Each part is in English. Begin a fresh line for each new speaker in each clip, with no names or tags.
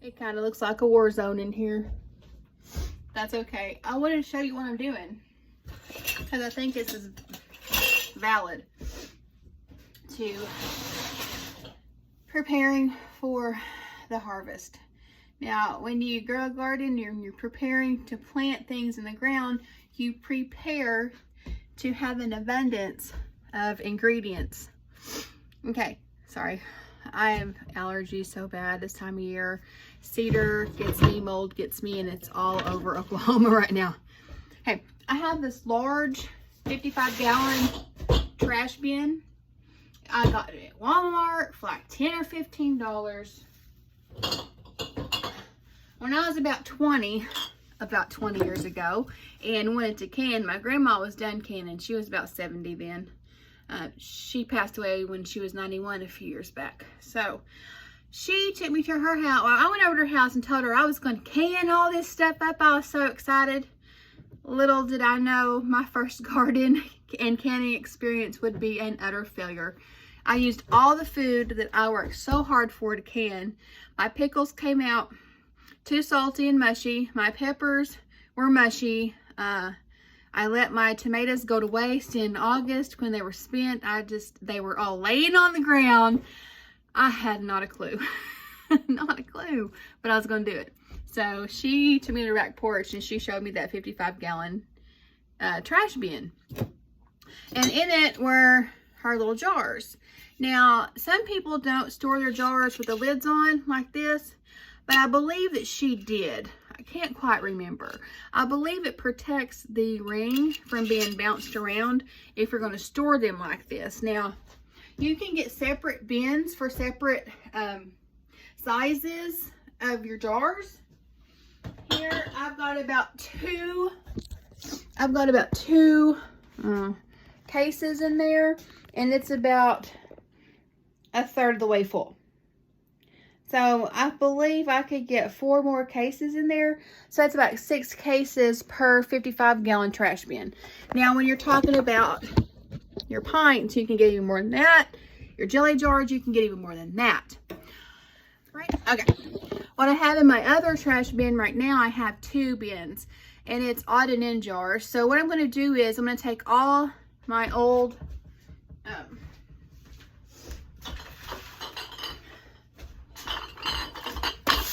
It kind of looks like a war zone in here. That's okay. I wanted to show you what I'm doing because I think this is valid to preparing for the harvest. Now, when you grow a garden, you're preparing to plant things in the ground, you prepare to have an abundance of ingredients. Okay, sorry. I have allergies so bad this time of year. Cedar gets me, mold gets me, and it's all over Oklahoma right now. Hey, I have this large 55-gallon trash bin. I got it at Walmart for like $10 or $15. When I was about 20 years ago, and wanted to can, my grandma was done canning. She was about 70 then. She passed away when she was 91 a few years back. So she took me to her house. Well, I went over to her house and told her I was going to can all this stuff up. I was so excited. Little did I know my first garden and canning experience would be an utter failure. I used all the food that I worked so hard for to can. My pickles came out too salty and mushy. My peppers were mushy. I let my tomatoes go to waste in August when they were spent. They were all laying on the ground. I had not a clue. Not a clue, but I was going to do it. So she took me to the back porch and she showed me that 55-gallon trash bin. And in it were her little jars. Now, some people don't store their jars with the lids on like this, but I believe that she did. I can't quite remember. I believe it protects the ring from being bounced around if you're going to store them like this. Now, you can get separate bins for separate sizes of your jars. Here, I've got about two cases in there, and it's about a third of the way full. So I believe I could get 4 more cases in there. So that's about 6 cases per 55-gallon trash bin. Now, when you're talking about your pints, you can get even more than that. Your jelly jars, you can get even more than that. Right? Okay. What I have in my other trash bin right now, I have 2 bins. And it's odd and end jars. So what I'm going to do is I'm going to take all my old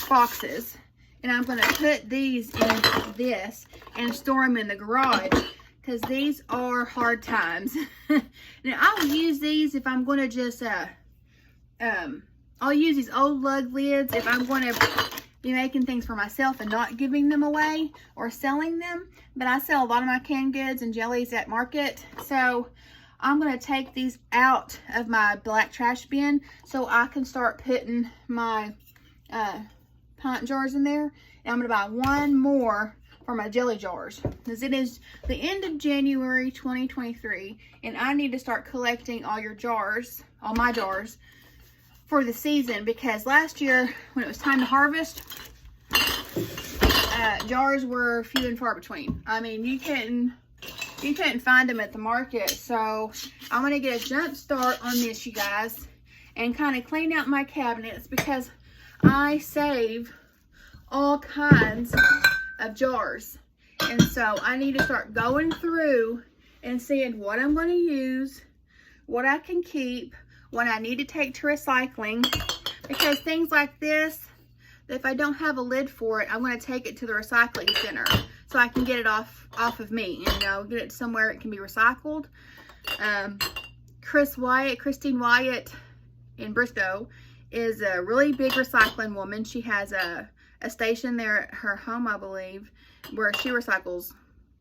boxes, and I'm going to put these in this and store them in the garage because these are hard times. Now, I'll use these if I'm going to just I'll use these old lug lids if I'm going to be making things for myself and not giving them away or selling them. But I sell a lot of my canned goods and jellies at market, so I'm going to take these out of my black trash bin so I can start putting my pint jars in there. And I'm going to buy 1 more for my jelly jars because it is the end of January 2023 and I need to start collecting all your jars, all my jars for the season, because last year when it was time to harvest, jars were few and far between. I mean, you couldn't find them at the market. So I'm going to get a jump start on this, you guys, and kind of clean out my cabinets because I save all kinds of jars. And so I need to start going through and seeing what I'm going to use, what I can keep, what I need to take to recycling. Because things like this, if I don't have a lid for it, I'm going to take it to the recycling center so I can get it off of me, you know, get it somewhere it can be recycled. Christine Wyatt in Briscoe is a really big recycling woman. She has a station there at her home, I believe, where she recycles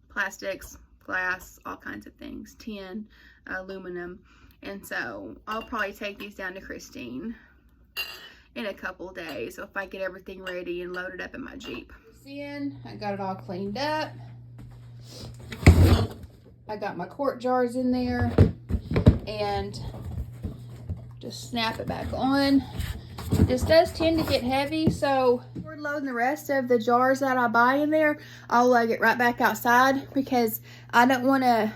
plastics, glass, all kinds of things, tin, aluminum. And so I'll probably take these down to Christine in a couple of days. So if I get everything ready and loaded up in my Jeep. Seeing, I got it all cleaned up. I got my quart jars in there and just snap it back on. This does tend to get heavy, so we're loading the rest of the jars that I buy in there. I'll lug it right back outside because I don't want to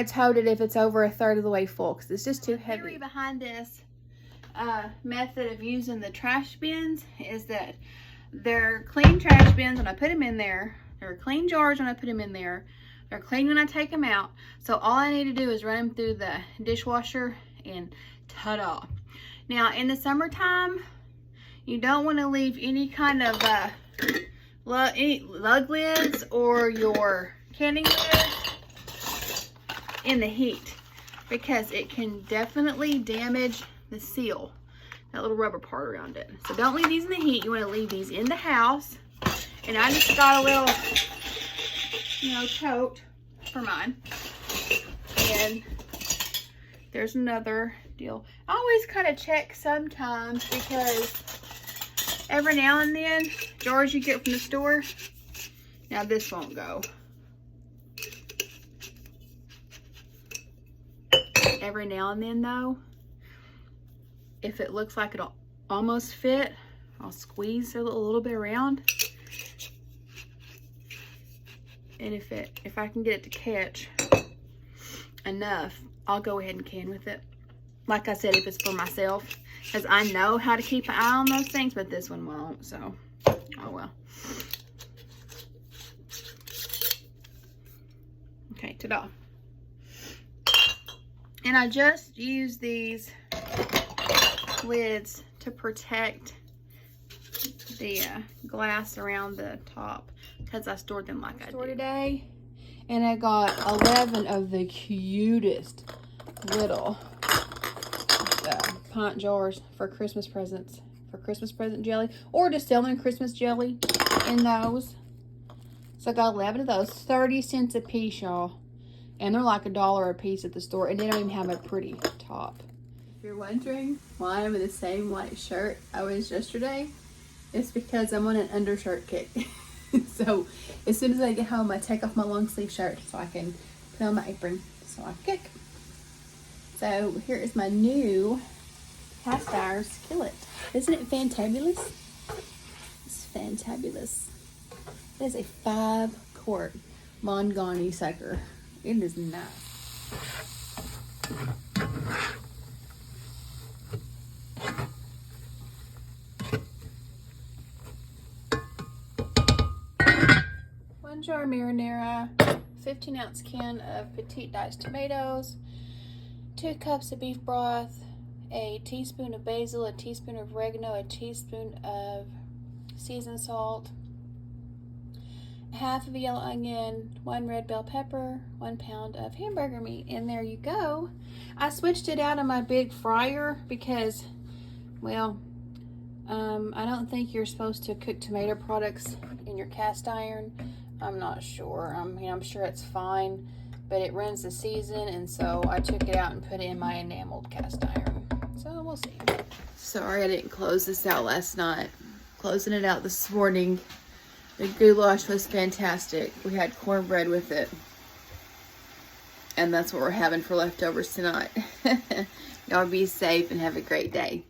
tote it if it's over a third of the way full because it's just too heavy. The theory behind this method of using the trash bins is that they're clean trash bins when I put them in there. They're clean jars when I put them in there. They're clean when I take them out. So all I need to do is run them through the dishwasher and ta-da. Now in the summertime, you don't want to leave any kind of lug lids or your canning lids in the heat, because it can definitely damage the seal, that little rubber part around it. So don't leave these in the heat. You want to leave these in the house. And I just got a little, tote for mine. And there's another deal. I always kind of check sometimes, because every now and then, jars you get from the store, now this won't go. Every now and then though, if it looks like it'll almost fit, I'll squeeze a little bit around. And if I can get it to catch enough, I'll go ahead and can with it. Like I said, if it's for myself, because I know how to keep an eye on those things, but this one won't, so oh well. Okay, ta-da. And I just use these lids to protect the glass around the top, because I stored them like I did today. And I got 11 of the cutest little pint jars for Christmas presents, for Christmas present jelly, or just selling Christmas jelly in those. So I got 11 of those, 30 cents a piece, y'all. And they're like $1 a piece at the store, and they don't even have a pretty top. If you're wondering why I'm in the same white shirt I was yesterday, it's because I'm on an undershirt kick. So as soon as I get home, I take off my long sleeve shirt so I can put on my apron so I kick. So here is my new cast iron skillet. Isn't it fantabulous? It's fantabulous. It is a 5-quart Mangani sucker. It is nice. One jar marinara, 15-ounce can of petite diced tomatoes, 2 cups of beef broth, a teaspoon of basil, a teaspoon of oregano, a teaspoon of seasoned salt, half of a yellow onion, 1 red bell pepper, 1 pound of hamburger meat, and there you go. I switched it out on my big fryer because, well, I don't think you're supposed to cook tomato products in your cast iron. I'm not sure. I'm sure it's fine, but it ruins the season, and so I took it out and put it in my enameled cast iron. So we'll see. Sorry I didn't close this out last night. Closing it out this morning. The goulash was fantastic. We had cornbread with it. And that's what we're having for leftovers tonight. Y'all be safe and have a great day.